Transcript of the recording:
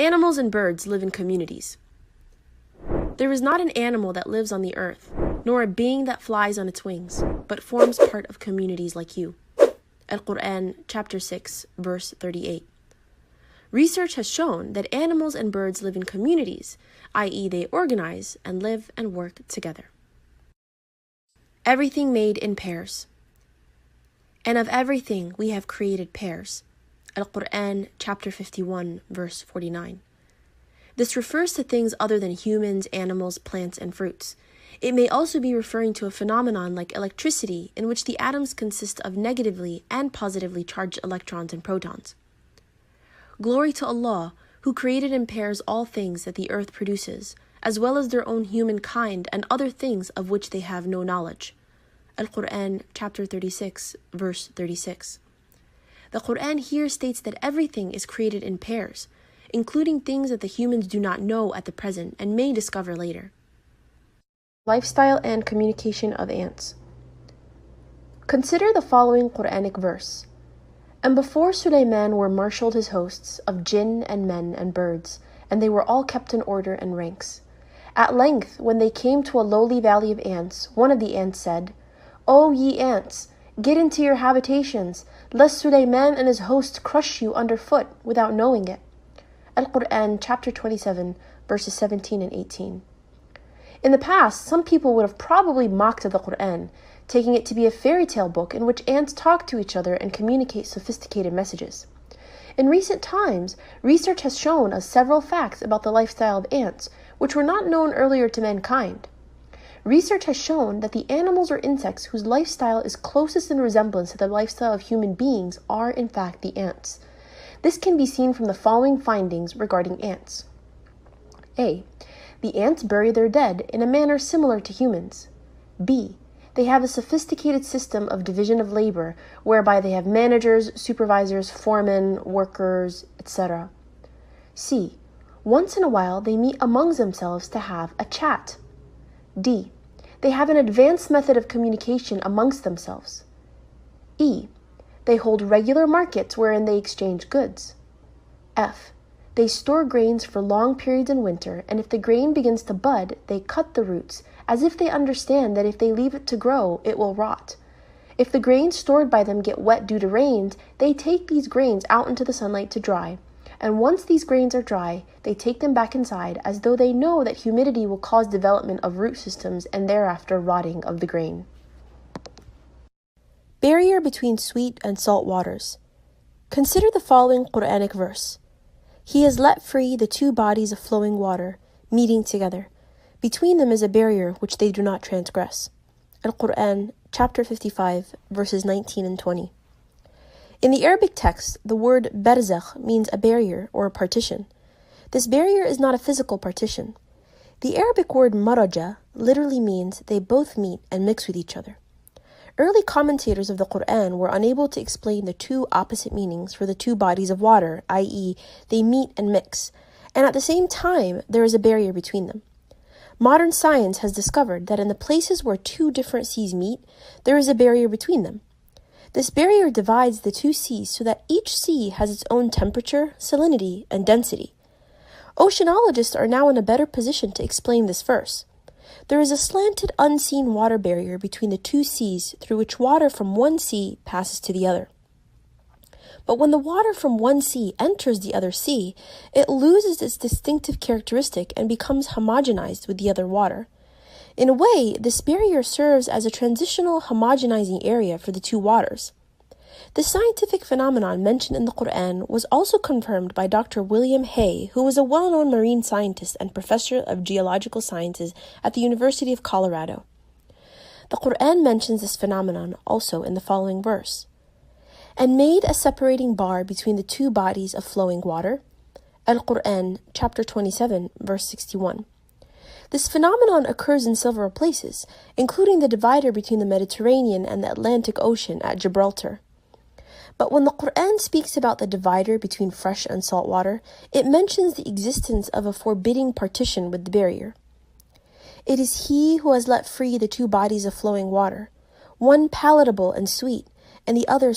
Animals and birds live in communities. There is not an animal that lives on the earth, nor a being that flies on its wings, but forms part of communities like you. Al-Quran, chapter 6, verse 38. Research has shown that animals and birds live in communities, i.e. they organize and live and work together. Everything made in pairs. And of everything we have created pairs. Al-Quran, chapter 51, verse 49. This refers to things other than humans, animals, plants, and fruits. It may also be referring to a phenomenon like electricity, in which the atoms consist of negatively and positively charged electrons and protons. Glory to Allah, who created in pairs all things that the earth produces, as well as their own humankind and other things of which they have no knowledge. Al-Quran, chapter 36, verse 36. The Quran here states that everything is created in pairs, including things that the humans do not know at the present and may discover later. Lifestyle and communication of ants. Consider the following Quranic verse. And before Sulaiman were marshaled his hosts of jinn and men and birds, and they were all kept in order and ranks. At length, when they came to a lowly valley of ants, one of the ants said, O ye ants, get into your habitations, lest Sulaiman and his hosts crush you underfoot without knowing it. Al-Quran, chapter 27, verses 17 and 18. In the past, some people would have probably mocked at the Quran, taking it to be a fairy tale book in which ants talk to each other and communicate sophisticated messages. In recent times, research has shown us several facts about the lifestyle of ants, which were not known earlier to mankind. Research has shown that the animals or insects whose lifestyle is closest in resemblance to the lifestyle of human beings are in fact the ants. This can be seen from the following findings regarding ants. A. The ants bury their dead in a manner similar to humans. B. They have a sophisticated system of division of labor, whereby they have managers, supervisors, foremen, workers, etc. C. Once in a while, they meet amongst themselves to have a chat. D. They have an advanced method of communication amongst themselves. E. They hold regular markets wherein they exchange goods. F. They store grains for long periods in winter, and if the grain begins to bud, they cut the roots, as if they understand that if they leave it to grow, it will rot. If the grains stored by them get wet due to rains, they take these grains out into the sunlight to dry. And once these grains are dry, they take them back inside as though they know that humidity will cause development of root systems and thereafter rotting of the grain. Barrier between sweet and salt waters. Consider the following Quranic verse. He has let free the two bodies of flowing water, meeting together. Between them is a barrier which they do not transgress. Al-Quran, chapter 55, verses 19 and 20. In the Arabic text, the word barzakh means a barrier or a partition. This barrier is not a physical partition. The Arabic word maraja literally means they both meet and mix with each other. Early commentators of the Quran were unable to explain the two opposite meanings for the two bodies of water, i.e., they meet and mix, and at the same time, there is a barrier between them. Modern science has discovered that in the places where two different seas meet, there is a barrier between them. This barrier divides the two seas so that each sea has its own temperature, salinity, and density. Oceanologists are now in a better position to explain this verse. There is a slanted, unseen water barrier between the two seas through which water from one sea passes to the other. But when the water from one sea enters the other sea, it loses its distinctive characteristic and becomes homogenized with the other water. In a way, this barrier serves as a transitional homogenizing area for the two waters. The scientific phenomenon mentioned in the Quran was also confirmed by Dr. William Hay, who was a well-known marine scientist and professor of geological sciences at the University of Colorado. The Quran mentions this phenomenon also in the following verse. And made a separating bar between the two bodies of flowing water. Al-Quran, chapter 27, verse 61. This phenomenon occurs in several places, including the divider between the Mediterranean and the Atlantic Ocean at Gibraltar. But when the Quran speaks about the divider between fresh and salt water, it mentions the existence of a forbidding partition with the barrier. It is He who has let free the two bodies of flowing water, one palatable and sweet, and the other